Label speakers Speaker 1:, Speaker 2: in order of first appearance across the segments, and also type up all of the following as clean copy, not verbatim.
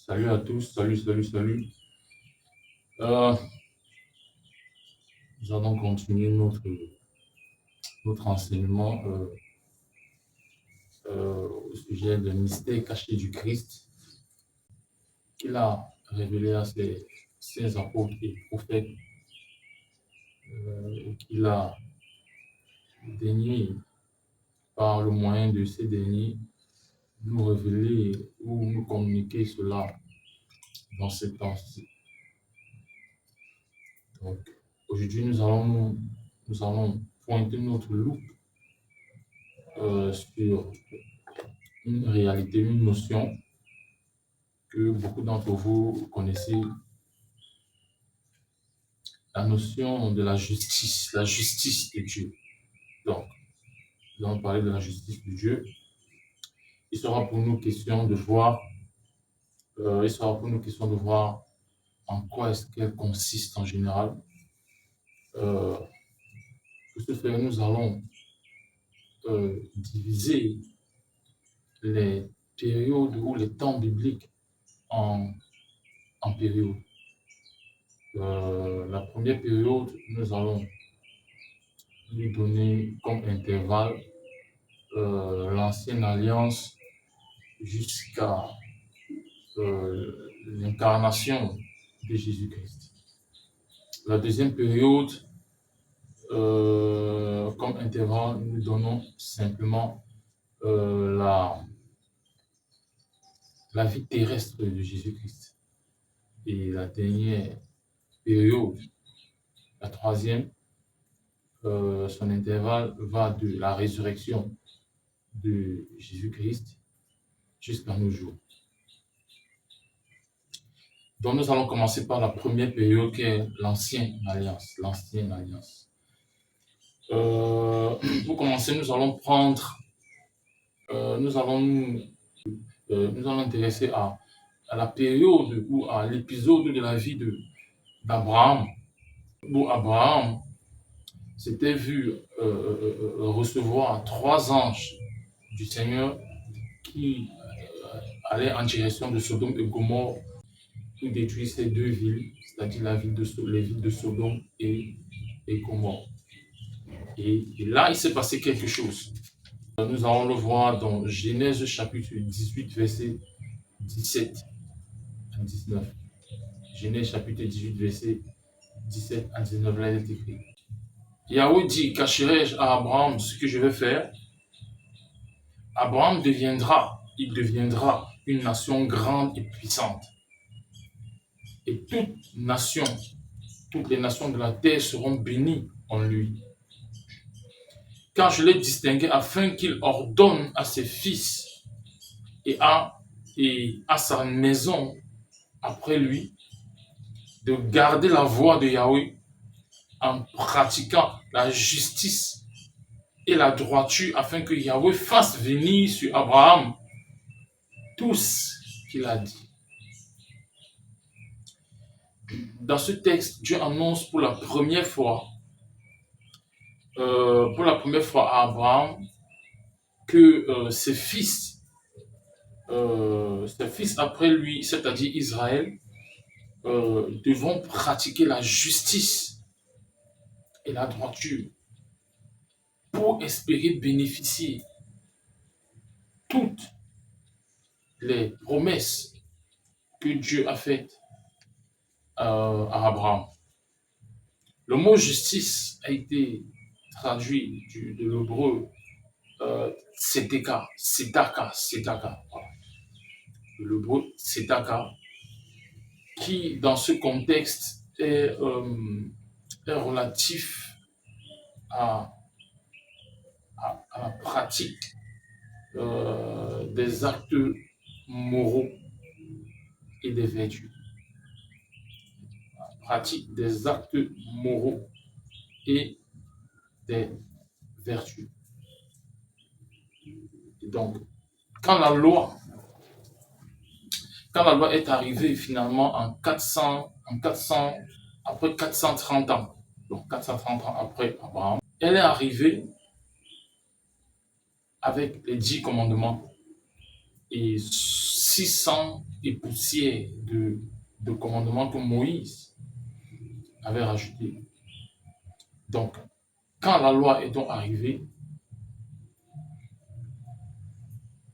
Speaker 1: Salut à tous, salut. Euh, Nous allons continuer notre enseignement au sujet des mystères cachés du Christ qu'il a révélé à ses apôtres et prophètes, et qu'il a daigné, par le moyen de ces derniers, nous révéler ou nous communiquer cela dans ce temps-ci. Donc, aujourd'hui, nous allons pointer notre loupe sur une réalité, une notion que beaucoup d'entre vous connaissez, la notion de la justice de Dieu. Donc, nous allons parler de la justice de Dieu. Il sera pour nous question de voir, en quoi est-ce qu'elle consiste en général. Pour ce faire, nous allons diviser les périodes ou les temps bibliques en périodes. La première période, nous allons lui donner comme intervalle l'ancienne alliance jusqu'à l'incarnation de Jésus-Christ. La deuxième période, comme intervalle, nous donnons simplement la vie terrestre de Jésus-Christ. Et la dernière période, la troisième, son intervalle va de la résurrection de Jésus-Christ jusqu'à nos jours. Donc nous allons commencer par la première période qui est l'ancienne alliance. Pour commencer, nous allons nous intéresser à la période ou à l'épisode de la vie d'Abraham, où Abraham s'était vu recevoir 3 anges du Seigneur qui allaient en direction de Sodome et Gomorrhe pour détruire ces 2 villes, c'est-à-dire les villes de Sodome et Gomorrhe. Et là, il s'est passé quelque chose. Nous allons le voir dans Genèse chapitre 18, verset 17 à 19. Genèse chapitre 18, verset 17 à 19, là il est écrit. Yahweh dit, cacherai-je à Abraham ce que je vais faire? Abraham deviendra une nation grande et puissante. Et toutes les nations de la terre seront bénies en lui. Car je l'ai distingué afin qu'il ordonne à ses fils et à sa maison après lui de garder la voie de Yahweh en pratiquant la justice et la droiture afin que Yahweh fasse venir sur Abraham tout ce qu'il a dit. Dans ce texte, Dieu annonce pour la première fois à Abraham que ses fils après lui, c'est-à-dire Israël, devront pratiquer la justice et la droiture pour espérer bénéficier toutes les promesses que Dieu a faites à Abraham. Le mot justice a été traduit de l'hébreu tzedaka. Voilà. L'hébreu tzedaka, qui dans ce contexte est relatif à la pratique des actes moraux et des vertus. La pratique des actes moraux et des vertus. Et donc, quand la loi est arrivée finalement après 430 ans, donc 430 ans après Abraham, elle est arrivée avec les 10 commandements et 600 et poussières de commandements que Moïse avait rajoutés. Donc, quand la loi est donc arrivée,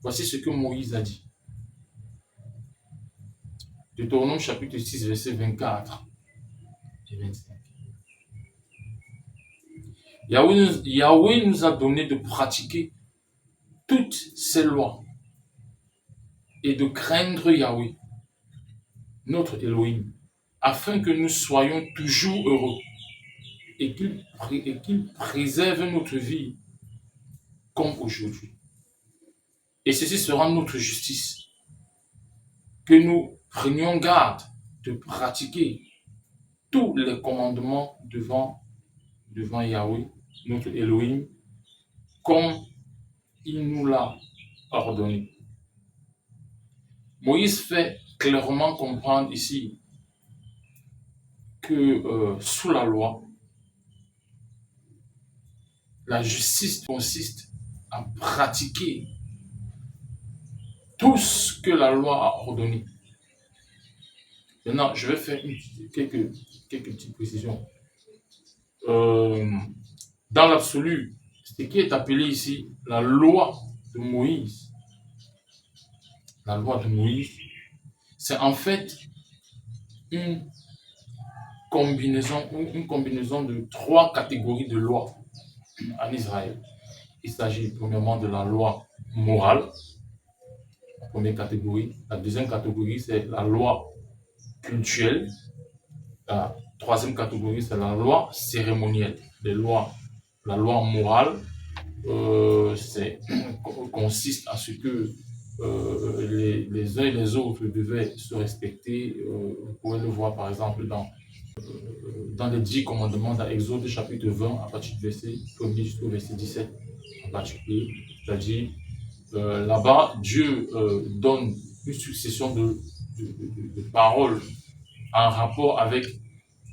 Speaker 1: voici ce que Moïse a dit. Deutéronome chapitre 6, verset 24 et 25. Yahweh nous a donné de pratiquer toutes ces lois et de craindre Yahweh, notre Elohim, afin que nous soyons toujours heureux et qu'il préserve notre vie comme aujourd'hui. Et ceci sera notre justice, que nous prenions garde de pratiquer tous les commandements devant Yahweh, notre Elohim, comme il nous l'a ordonné. Moïse fait clairement comprendre ici que sous la loi, la justice consiste à pratiquer tout ce que la loi a ordonné. Maintenant, je vais faire quelques petites précisions. Dans l'absolu, ce qui est appelé ici la loi de Moïse, c'est en fait une combinaison de 3 catégories de lois en Israël. Il s'agit premièrement de la loi morale, la première catégorie. La deuxième catégorie, c'est la loi cultuelle. La troisième catégorie, c'est la loi cérémonielle. La loi morale consiste à ce que les uns et les autres devaient se respecter. Vous pouvez le voir par exemple dans les 10 commandements d'Exode chapitre 20 à partir du verset 1er jusqu'au verset 17 en particulier. C'est-à-dire là-bas, Dieu donne une succession de paroles en rapport avec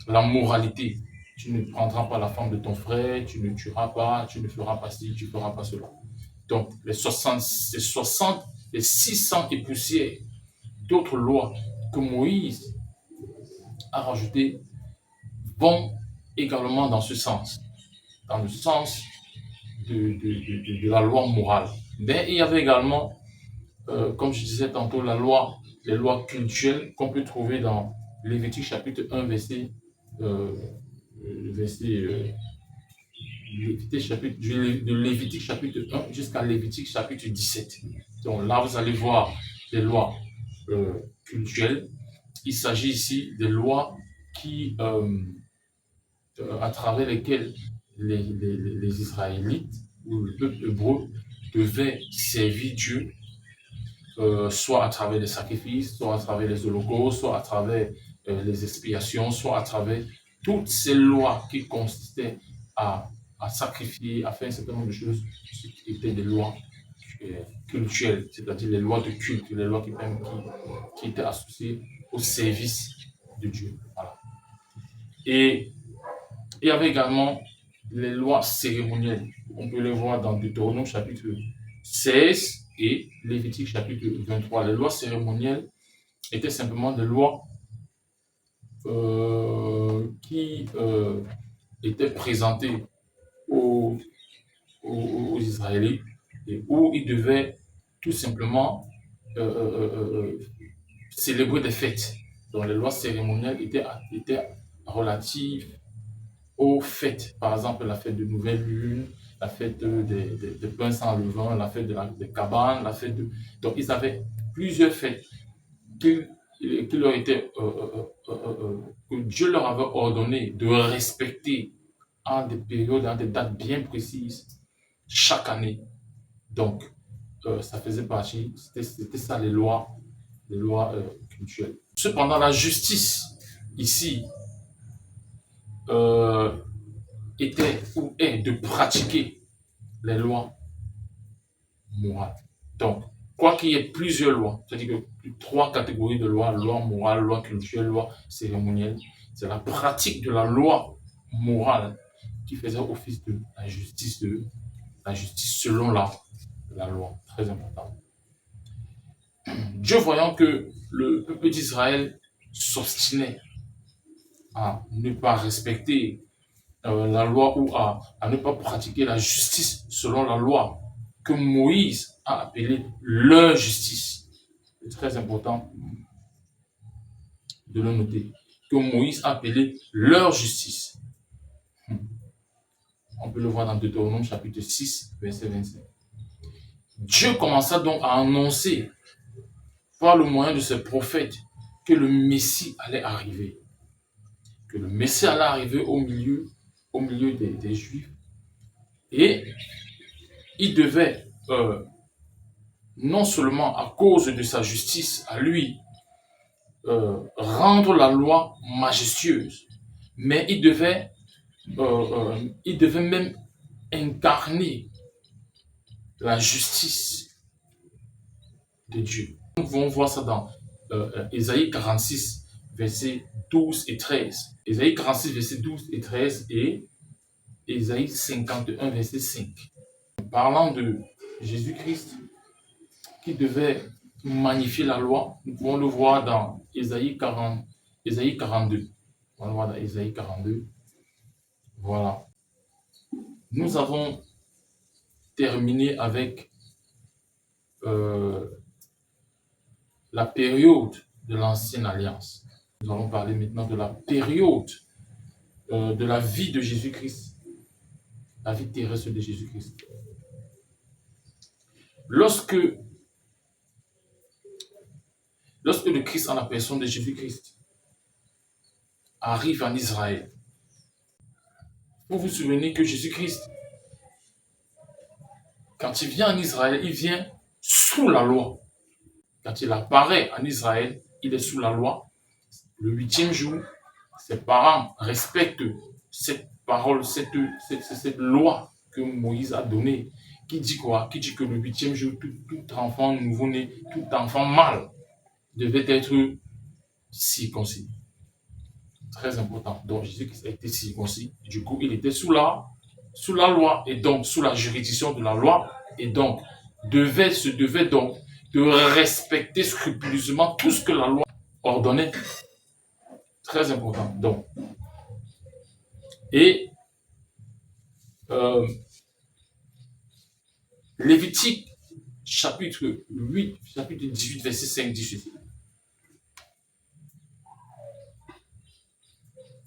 Speaker 1: la moralité. Tu ne prendras pas la femme de ton frère, tu ne tueras pas, tu ne feras pas ci, tu ne feras pas cela. Donc, les 60 et 600 et poussières d'autres lois que Moïse a rajoutées vont également dans ce sens, dans le sens de la loi morale. Mais il y avait également, comme je disais tantôt, les lois cultuelles qu'on peut trouver dans Lévitique chapitre 1, verset de Lévitique chapitre 1 jusqu'à Lévitique chapitre 17. Donc là, vous allez voir les lois cultuelles. Il s'agit ici des lois qui, à travers lesquelles les Israélites ou le peuple hébreu devaient servir Dieu, soit à travers les sacrifices, soit à travers les holocaustes, soit à travers les expiations, soit à travers toutes ces lois qui consistaient à sacrifier, à faire un certain nombre de choses qui étaient des lois cultuelles, c'est-à-dire les lois de culte, les lois qui étaient associées au service de Dieu. Voilà. Et il y avait également les lois cérémonielles. On peut les voir dans Deutéronome chapitre 16 et Lévitique chapitre 23. Les lois cérémonielles étaient simplement des lois qui étaient présentées aux Israélites et où ils devaient tout simplement célébrer des fêtes. Donc les lois cérémonielles étaient relatives aux fêtes. Par exemple, la fête de Nouvelle Lune, la fête des pains sans levain, la fête des cabanes, la fête de... Donc ils avaient plusieurs fêtes que Dieu leur avait ordonné de respecter en des périodes, en des dates bien précises, chaque année. Donc, ça faisait partie, c'était ça les lois culturelles. Cependant, la justice, ici, était ou est de pratiquer les lois morales. Donc, quoi qu'il y ait plusieurs lois, c'est-à-dire que 3 catégories de lois, loi morale, loi culturelle, loi cérémonielle, c'est la pratique de la loi morale qui faisait office de la justice selon la loi. Très important. Dieu voyant que le peuple d'Israël s'obstinait à ne pas respecter la loi ou à ne pas pratiquer la justice selon la loi que Moïse a appelée leur justice. C'est très important de le noter. Que Moïse a appelé leur justice. On peut le voir dans Deutéronome chapitre 6, verset 25. Dieu commença donc à annoncer par le moyen de ses prophètes que le Messie allait arriver. Que le Messie allait arriver au milieu des Juifs. Et il devait, non seulement à cause de sa justice à lui, rendre la loi majestueuse, mais il devait même incarner la justice de Dieu. Nous pouvons voir ça dans Ésaïe 46, versets 12 et 13. Ésaïe 46, versets 12 et 13 et Ésaïe 51, verset 5. Parlant de Jésus-Christ qui devait magnifier la loi, nous pouvons le voir dans Ésaïe 42. On va le voir dans Ésaïe 42. Voilà. Nous avons terminé avec la période de l'ancienne alliance. Nous allons parler maintenant de la période de la vie de Jésus-Christ, la vie terrestre de Jésus-Christ. Lorsque le Christ en la personne de Jésus-Christ arrive en Israël, vous vous souvenez que Jésus-Christ, quand il vient en Israël, il vient sous la loi. Quand il apparaît en Israël, il est sous la loi. Le 8e jour, ses parents respectent cette parole, cette loi que Moïse a donnée. Qui dit quoi? Qui dit que le 8e jour, tout enfant nouveau-né, tout enfant mâle devait être circoncis. Très important. Donc Jésus-Christ a été circoncis. Du coup, il était sous la loi et donc sous la juridiction de la loi et donc se devait donc de respecter scrupuleusement tout ce que la loi ordonnait. Très important. Donc, et Lévitique chapitre 8, chapitre 18, verset 5 dit ceci.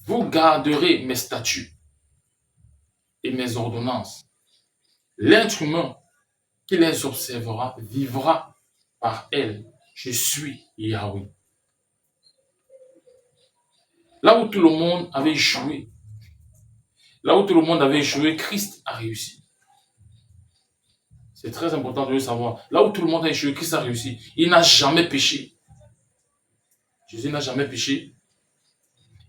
Speaker 1: Vous garderez mes statuts et mes ordonnances. L'être humain qui les observera vivra par elles. Je suis Yahweh. Là où tout le monde avait échoué, Christ a réussi. C'est très important de le savoir. Là où tout le monde a échoué, Christ a réussi. Il n'a jamais péché. Jésus n'a jamais péché.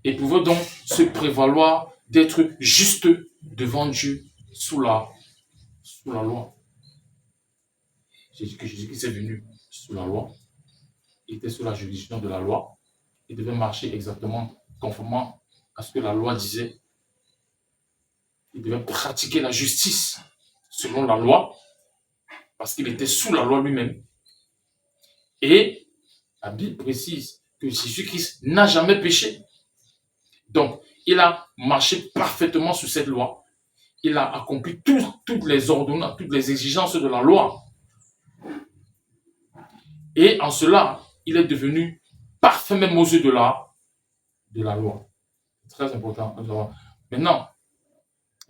Speaker 1: Et pouvait donc se prévaloir d'être juste devant Dieu sous la loi. Jésus-Christ est venu sous la loi. Il était sous la juridiction de la loi. Il devait marcher exactement conformément à ce que la loi disait. Il devait pratiquer la justice selon la loi, parce qu'il était sous la loi lui-même. Et la Bible précise que Jésus-Christ n'a jamais péché. Donc, il a marché parfaitement sous cette loi. Il a accompli toutes les ordonnances, toutes les exigences de la loi. Et en cela, il est devenu parfait même aux yeux de la loi. C'est très important. Maintenant,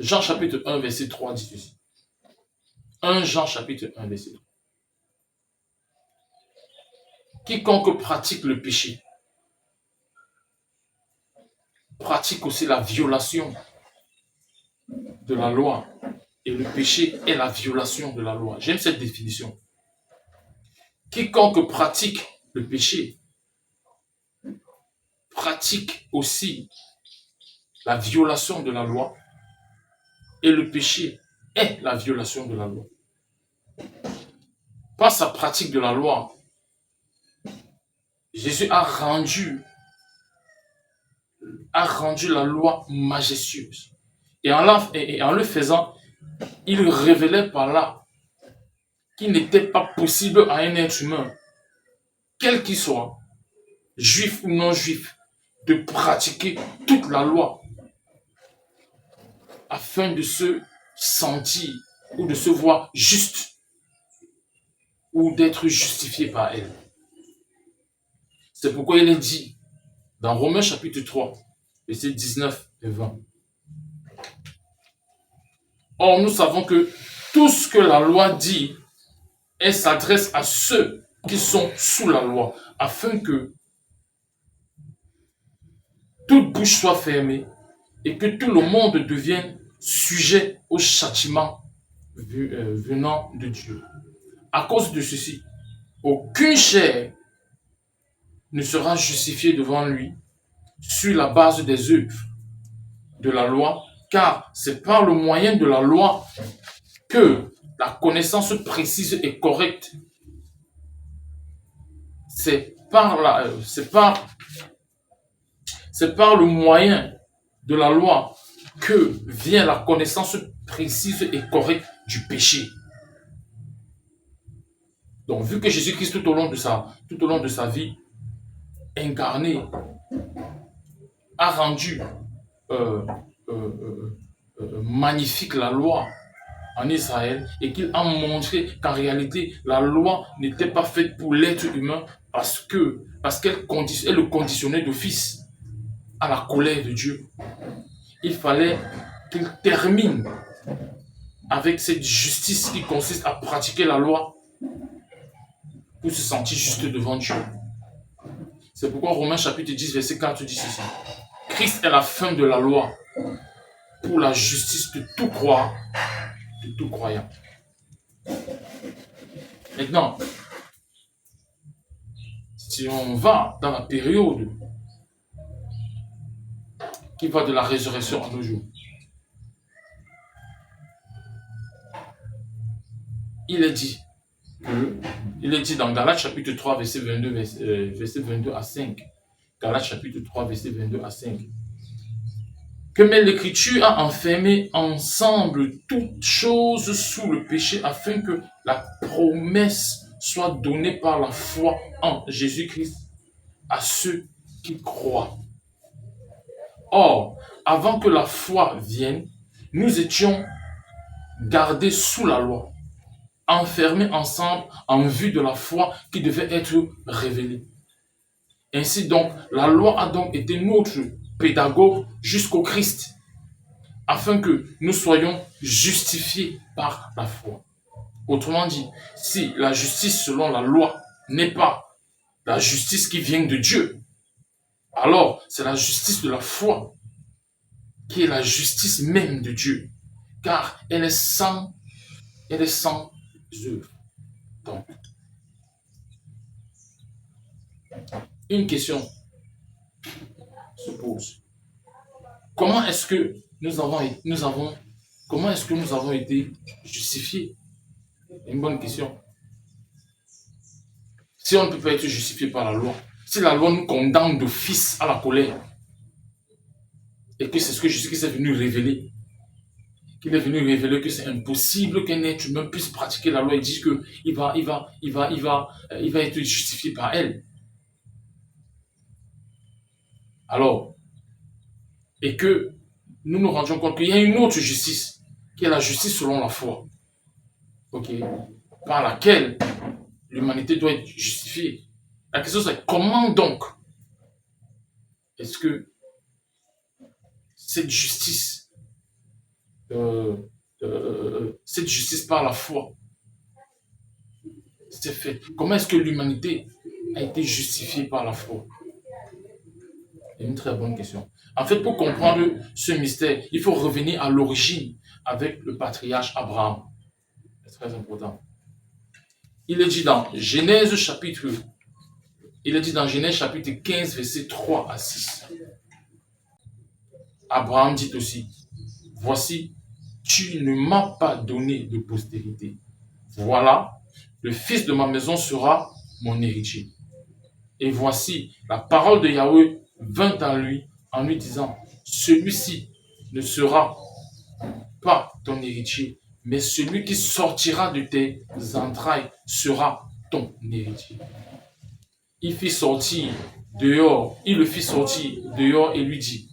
Speaker 1: Jean chapitre 1, verset 3 dit ceci. 1 Jean chapitre 1, verset 3. Quiconque pratique le péché pratique aussi la violation de la loi. Et le péché est la violation de la loi. J'aime cette définition. Quiconque pratique le péché pratique aussi la violation de la loi. Et le péché est la violation de la loi. Par sa pratique de la loi, Jésus a rendu la loi majestueuse. Et en le faisant, il révélait par là qu'il n'était pas possible à un être humain quel qu'il soit, juif ou non juif, de pratiquer toute la loi afin de se sentir ou de se voir juste ou d'être justifié par elle. C'est pourquoi il est dit dans Romains chapitre 3, versets 19 et 20. Or, nous savons que tout ce que la loi dit, elle s'adresse à ceux qui sont sous la loi, afin que toute bouche soit fermée et que tout le monde devienne sujet au châtiment venant de Dieu. À cause de ceci, aucune chair ne sera justifiée devant lui sur la base des œuvres de la loi, car c'est par le moyen de la loi que la connaissance précise et correcte. C'est par le moyen de la loi que vient la connaissance précise et correcte du péché. Donc, vu que Jésus-Christ, tout au long de sa vie, incarné, a rendu magnifique la loi en Israël et qu'il a montré qu'en réalité, la loi n'était pas faite pour l'être humain parce qu'elle le conditionnait d'office à la colère de Dieu. Il fallait qu'il termine avec cette justice qui consiste à pratiquer la loi pour se sentir juste devant Dieu. C'est pourquoi Romains chapitre 10, verset 4 dit ceci. Christ est la fin de la loi pour la justice de tout croire, de tout croyant. Maintenant, si on va dans la période qui va de la résurrection à nos jours, il est dit dans Galates chapitre 3, verset 22 à 5. Galates chapitre 3, verset 22 à 5. Que mais l'Écriture a enfermé ensemble toutes choses sous le péché afin que la promesse soit donnée par la foi en Jésus-Christ à ceux qui croient. Or, avant que la foi vienne, nous étions gardés sous la loi, enfermés ensemble en vue de la foi qui devait être révélée. Ainsi donc, la loi a donc été notre pédagogue jusqu'au Christ, afin que nous soyons justifiés par la foi. Autrement dit, si la justice selon la loi n'est pas la justice qui vient de Dieu, alors c'est la justice de la foi qui est la justice même de Dieu, car elle est sans œuvre. Donc, une question se pose. Comment est-ce que nous avons été justifiés? Une bonne question. Si on ne peut pas être justifié par la loi, si la loi nous condamne d'office à la colère, et que c'est ce que Jésus-Christ est venu révéler, qu'il est venu révéler que c'est impossible qu'un être humain puisse pratiquer la loi et dire qu'il va être justifié par elle. Alors, et que nous nous rendions compte qu'il y a une autre justice, qui est la justice selon la foi, par laquelle l'humanité doit être justifiée. La question c'est comment donc est-ce que cette justice par la foi s'est faite? Comment est-ce que l'humanité a été justifiée par la foi? C'est une très bonne question. En fait, pour comprendre ce mystère, il faut revenir à l'origine avec le patriarche Abraham. C'est très important. Il est dit dans Genèse chapitre 15, verset 3 à 6. Abraham dit aussi, voici, tu ne m'as pas donné de postérité. Voilà, le fils de ma maison sera mon héritier. Et voici, la parole de Yahweh vint à lui en lui disant, celui-ci ne sera pas ton héritier, mais celui qui sortira de tes entrailles sera ton héritier. il fit sortir dehors, il le fit sortir dehors et lui dit,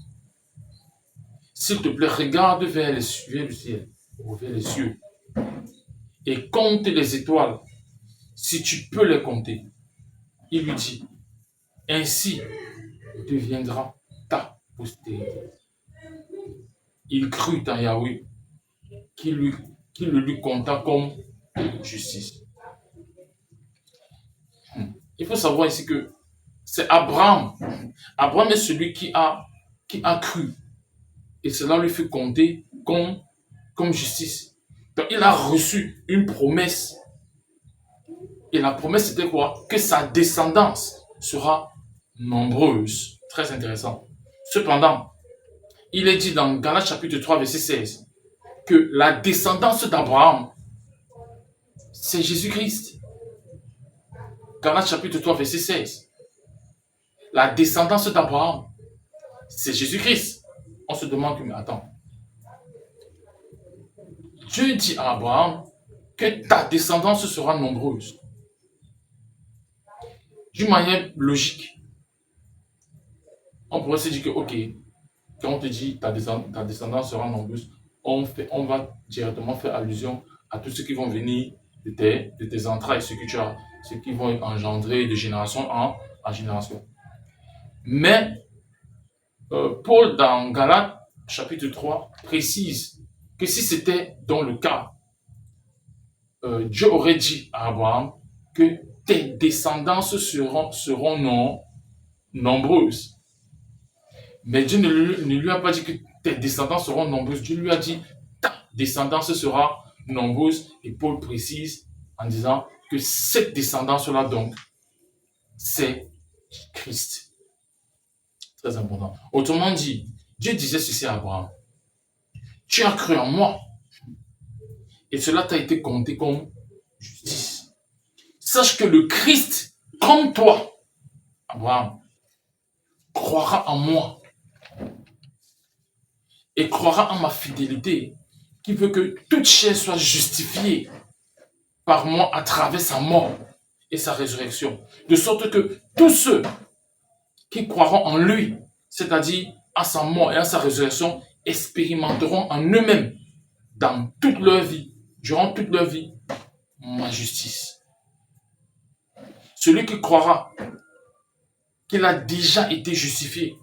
Speaker 1: s'il te plaît, regarde vers le ciel, ou vers les cieux, et compte les étoiles, si tu peux les compter. Il lui dit, ainsi deviendra ta postérité. Il crut en Yahweh, qui, lui, qui le lui compta comme justice. Il faut savoir ici que c'est Abraham. Abraham est celui qui a cru. Et cela lui fut compté comme justice. Donc il a reçu une promesse. Et la promesse c'était quoi? Que sa descendance sera nombreuse. Très intéressant. Cependant, il est dit dans Galates chapitre 3, verset 16, que la descendance d'Abraham, c'est Jésus-Christ. Galates chapitre 3, verset 16. La descendance d'Abraham, c'est Jésus-Christ. On se demande, mais attends. Dieu dit à Abraham que ta descendance sera nombreuse. D'une manière logique, on pourrait se dire que, ok, quand on te dit ta descendance sera nombreuse, on va directement faire allusion à tous ceux qui vont venir de tes entrailles, ceux qui vont engendrer de génération en génération. Mais Paul, dans Galates, chapitre 3, précise que si c'était dans le cas, Dieu aurait dit à Abraham que tes descendances seront nombreuses. Mais Dieu ne lui a pas dit que tes descendances seront nombreuses. Dieu lui a dit ta descendance sera nombreuse. Et Paul précise en disant que cette descendance-là, donc, c'est Christ. Très important. Autrement dit, Dieu disait ceci à Abraham. Tu as cru en moi. Et cela t'a été compté comme justice. Sache que le Christ, comme toi, Abraham, croira en moi et croira en ma fidélité, qui veut que toute chair soit justifiée par moi à travers sa mort et sa résurrection. De sorte que tous ceux qui croiront en lui, c'est-à-dire à sa mort et à sa résurrection, expérimenteront en eux-mêmes, dans toute leur vie, durant toute leur vie, ma justice. Celui qui croira qu'il a déjà été justifié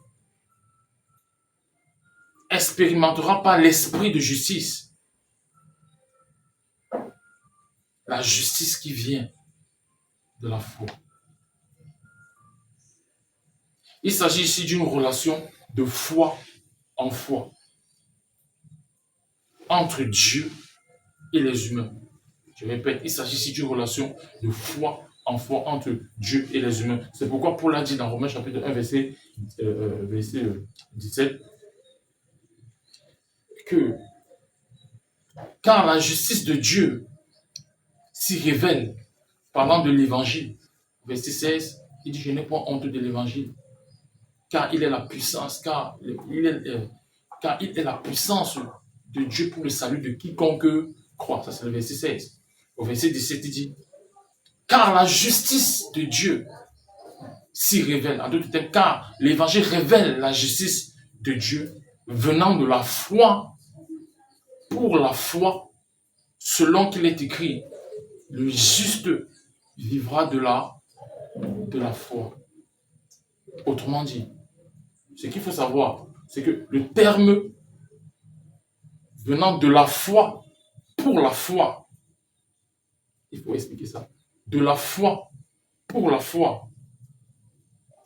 Speaker 1: expérimentera par l'esprit de justice la justice qui vient de la foi. Il s'agit ici d'une relation de foi en foi entre Dieu et les humains. Je répète, il s'agit ici d'une relation de foi en foi entre Dieu et les humains. C'est pourquoi Paul a dit dans Romains chapitre 1, verset 17, que quand la justice de Dieu s'y révèle, parlant de l'évangile, verset 16, il dit, je n'ai pas honte de l'évangile, car il est la puissance, car il est la puissance de Dieu pour le salut de quiconque croit. Ça, c'est le verset 16. Au verset 17, il dit, car la justice de Dieu s'y révèle. En d'autres termes, car l'évangile révèle la justice de Dieu venant de la foi pour la foi, selon qu'il est écrit, le juste vivra de la foi. Autrement dit, ce qu'il faut savoir, c'est que le terme venant de la foi pour la foi, il faut expliquer ça, de la foi pour la foi,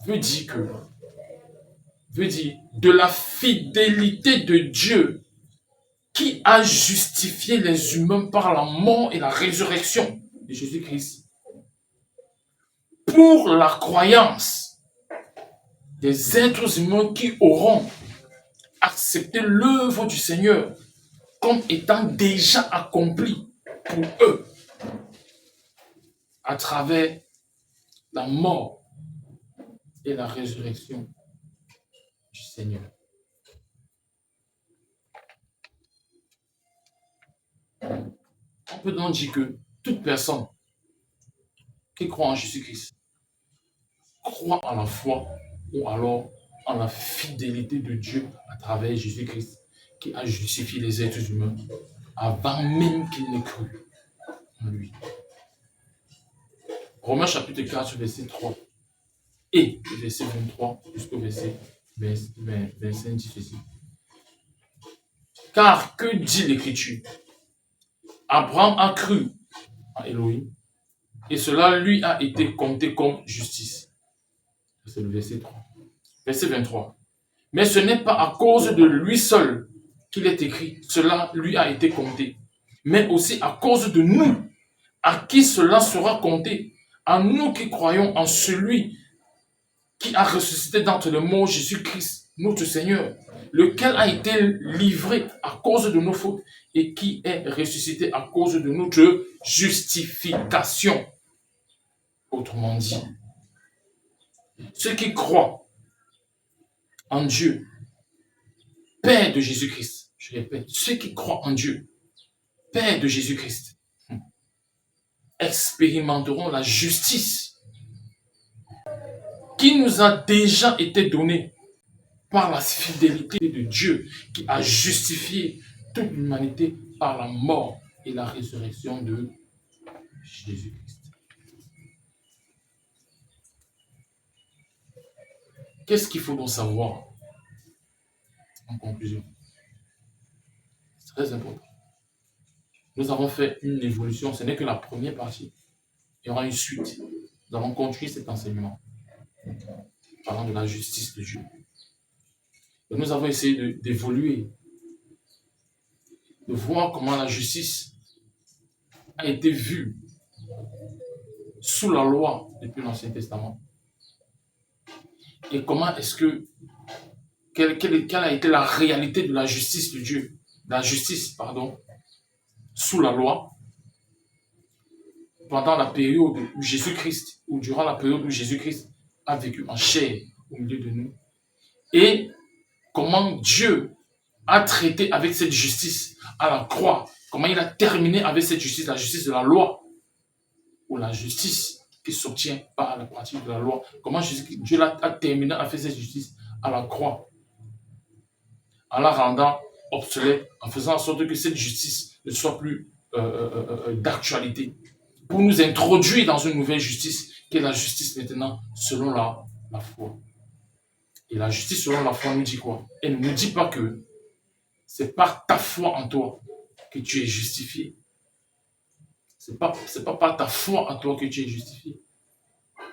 Speaker 1: veut dire de la fidélité de Dieu qui a justifié les humains par la mort et la résurrection de Jésus-Christ pour la croyance des êtres humains qui auront accepté l'œuvre du Seigneur comme étant déjà accomplie pour eux à travers la mort et la résurrection du Seigneur. On peut donc dire que toute personne qui croit en Jésus-Christ croient en la foi ou alors en la fidélité de Dieu à travers Jésus-Christ qui a justifié les êtres humains avant même qu'ils n'aient cru en lui. Romains chapitre 4, verset 3 et verset 23 jusqu'au verset 25 dit ceci. Car que dit l'Écriture? Abraham a cru en Elohim et cela lui a été compté comme justice. C'est le verset 3. Verset 23. Mais ce n'est pas à cause de lui seul qu'il est écrit, cela lui a été compté, mais aussi à cause de nous, à qui cela sera compté, à nous qui croyons en celui qui a ressuscité d'entre les morts Jésus-Christ, notre Seigneur, lequel a été livré à cause de nos fautes et qui est ressuscité à cause de notre justification. Autrement dit, ceux qui croient en Dieu, Père de Jésus-Christ, je répète, ceux qui croient en Dieu, Père de Jésus-Christ, expérimenteront la justice qui nous a déjà été donnée par la fidélité de Dieu qui a justifié toute l'humanité par la mort et la résurrection de Jésus-Christ. Qu'est-ce qu'il faut donc savoir en conclusion? C'est très important. Nous avons fait une évolution, ce n'est que la première partie. Il y aura une suite. Nous allons continuer cet enseignement parlant de la justice de Dieu. Et nous avons essayé d'évoluer, de voir comment la justice a été vue sous la loi depuis l'Ancien Testament. Et comment est-ce que, quelle a été la réalité de la justice de Dieu, sous la loi, pendant la période où Jésus-Christ, ou durant la période où Jésus-Christ a vécu en chair au milieu de nous, et comment Dieu a traité avec cette justice à la croix, comment il a terminé avec cette justice, la justice de la loi, ou la justice qui s'obtient par la pratique de la loi, comment Dieu a terminé avec cette justice à la croix, en la rendant obsolète, en faisant en sorte que cette justice ne soit plus d'actualité, pour nous introduire dans une nouvelle justice, qui est la justice maintenant selon la foi. Et la justice selon la foi nous dit quoi? Elle ne nous dit pas que c'est par ta foi en toi que tu es justifié. C'est pas par ta foi en toi que tu es justifié.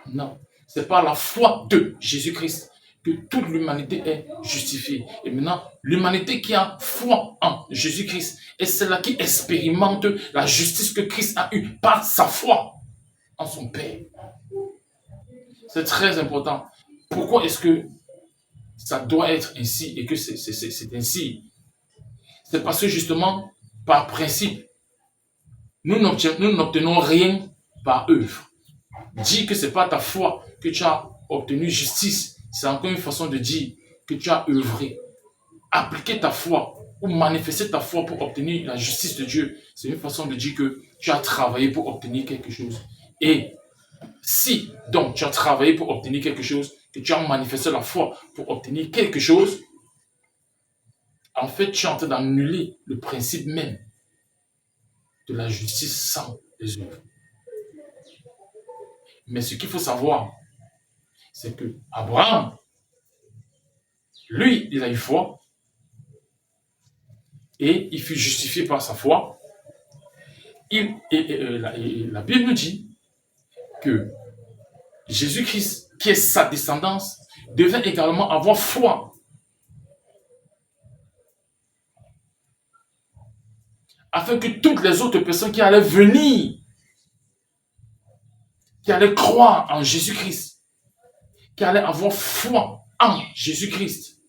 Speaker 1: Non, c'est par la foi de Jésus-Christ que toute l'humanité est justifiée. Et maintenant, l'humanité qui a foi en Jésus-Christ est celle-là qui expérimente la justice que Christ a eue par sa foi en son Père. C'est très important. Pourquoi est-ce que ça doit être ainsi et que c'est ainsi? C'est parce que justement, par principe, nous n'obtenons rien par œuvre. Dis que ce n'est pas ta foi que tu as obtenu justice, c'est encore une façon de dire que tu as œuvré. Appliquer ta foi ou manifester ta foi pour obtenir la justice de Dieu, c'est une façon de dire que tu as travaillé pour obtenir quelque chose. Et si donc tu as travaillé pour obtenir quelque chose, que tu as manifesté la foi pour obtenir quelque chose, en fait tu es en train d'annuler le principe même de la justice sans les œuvres. Mais ce qu'il faut savoir, c'est que Abraham, lui, il a eu foi et il fut justifié par sa foi. La Bible nous dit que Jésus-Christ, qui est sa descendance, devait également avoir foi. Afin que toutes les autres personnes qui allaient venir, qui allaient croire en Jésus-Christ, qui allaient avoir foi en Jésus-Christ,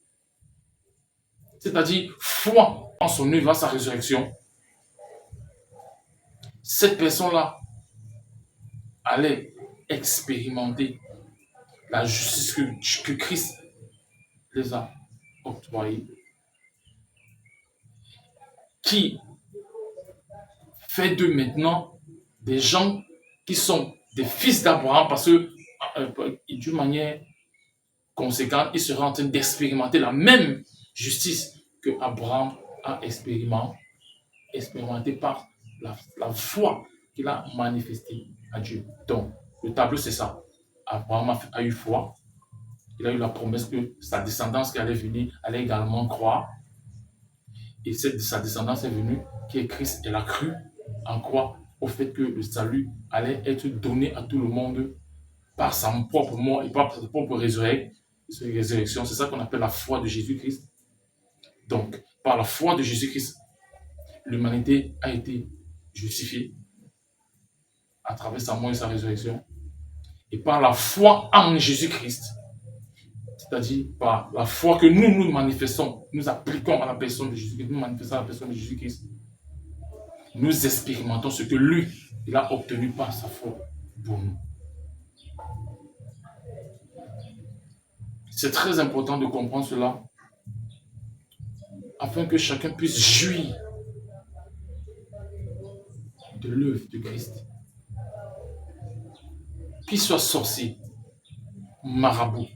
Speaker 1: c'est-à-dire foi en son œuvre, à sa résurrection, cette personne-là allait expérimenter la justice que Christ les a octroyée, qui fait d'eux maintenant des gens qui sont des fils d'Abraham, parce que d'une manière conséquente, il sera en train d'expérimenter la même justice que Abraham a expérimenté par la foi qu'il a manifestée à Dieu. Donc, le tableau, c'est ça. Abraham a eu foi. Il a eu la promesse que sa descendance qui allait venir allait également croire. Et sa descendance est venue, qui est Christ. Elle a cru en quoi? Au fait que le salut allait être donné à tout le monde par sa propre mort et par sa propre résurrection. C'est ça qu'on appelle la foi de Jésus-Christ. Donc, par la foi de Jésus-Christ, l'humanité a été justifiée à travers sa mort et sa résurrection. Et par la foi en Jésus-Christ, c'est-à-dire par la foi que nous manifestons, nous appliquons à la personne de Jésus-Christ, nous manifestons à la personne de Jésus-Christ, nous expérimentons ce que lui, il a obtenu par sa foi pour nous. C'est très important de comprendre cela afin que chacun puisse jouir de l'œuvre de Christ. Qu'il soit sorcier, marabout,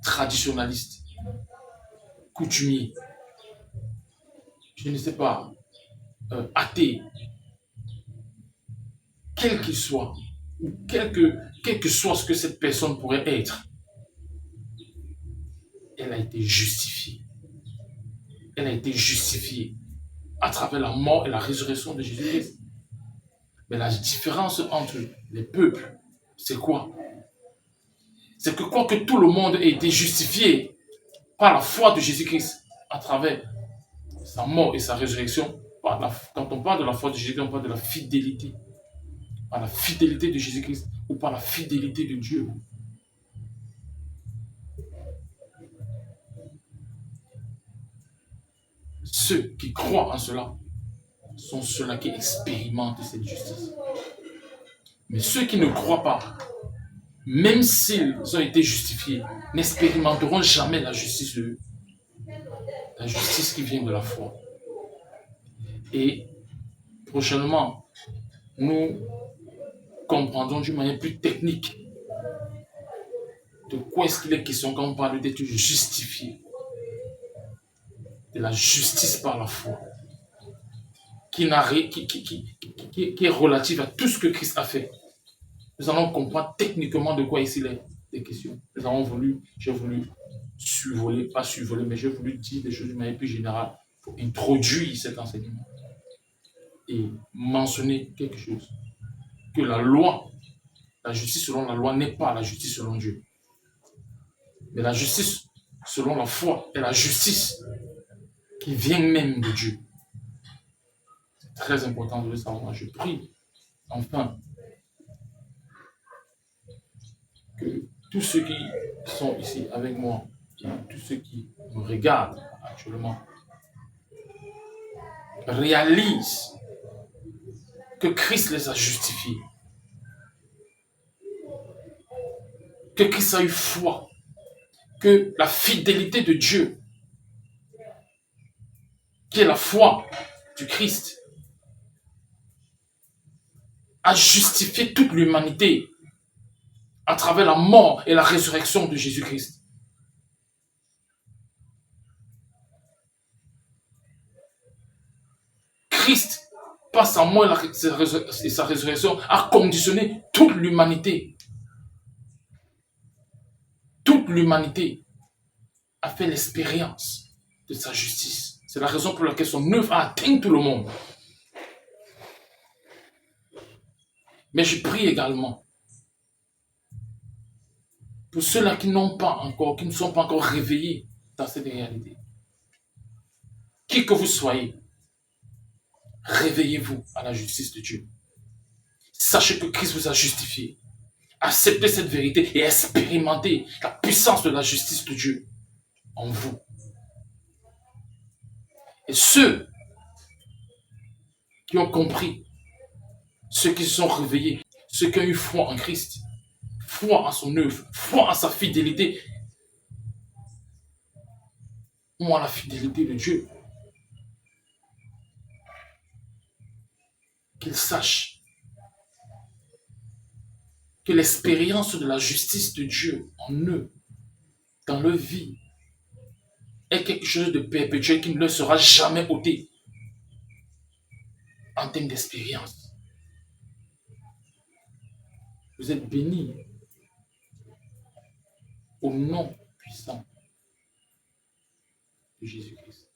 Speaker 1: traditionnaliste, coutumier, je ne sais pas, athée, quel qu'il soit, ou quel que soit ce que cette personne pourrait être, elle a été justifiée. Elle a été justifiée à travers la mort et la résurrection de Jésus-Christ. Mais la différence entre les peuples, c'est quoi? C'est que quoique tout le monde ait été justifié par la foi de Jésus-Christ à travers sa mort et sa résurrection, quand on parle de la foi de Jésus-Christ, on parle de la fidélité. Par la fidélité de Jésus-Christ ou par la fidélité de Dieu. Ceux qui croient en cela sont ceux-là qui expérimentent cette justice. Mais ceux qui ne croient pas, même s'ils ont été justifiés, n'expérimenteront jamais la justice de Dieu. La justice qui vient de la foi. Et prochainement, nous comprendrons d'une manière plus technique de quoi est-ce qu'il est question quand on parle d'être justifié. De la justice par la foi. Qui est relative à tout ce que Christ a fait. Nous allons comprendre techniquement de quoi ici les questions. J'ai voulu survoler, pas survoler, mais j'ai voulu dire des choses d'une manière plus générale pour introduire cet enseignement et mentionner quelque chose. Que la loi, la justice selon la loi n'est pas la justice selon Dieu. Mais la justice selon la foi est la justice qui vient même de Dieu. C'est très important de le savoir. Je prie enfin que tous ceux qui sont ici avec moi, tous ceux qui me regardent actuellement, réalisent que Christ les a justifiés, que Christ a eu foi, que la fidélité de Dieu, qui est la foi du Christ, a justifié toute l'humanité à travers la mort et la résurrection de Jésus-Christ. Christ, par sa mort et sa résurrection, a conditionné toute l'humanité. Toute l'humanité a fait l'expérience de sa justice. C'est la raison pour laquelle son œuvre a atteint tout le monde. Mais je prie également pour ceux-là qui ne sont pas encore réveillés dans cette réalité. Qui que vous soyez, réveillez-vous à la justice de Dieu. Sachez que Christ vous a justifié. Acceptez cette vérité et expérimentez la puissance de la justice de Dieu en vous. Et ceux qui ont compris, ceux qui se sont réveillés, ceux qui ont eu foi en Christ, foi en son œuvre, foi en sa fidélité, ou en la fidélité de Dieu, qu'ils sachent que l'expérience de la justice de Dieu en eux, dans leur vie, est quelque chose de perpétuel qui ne leur sera jamais ôté en termes d'expérience. Vous êtes bénis au nom puissant de Jésus-Christ.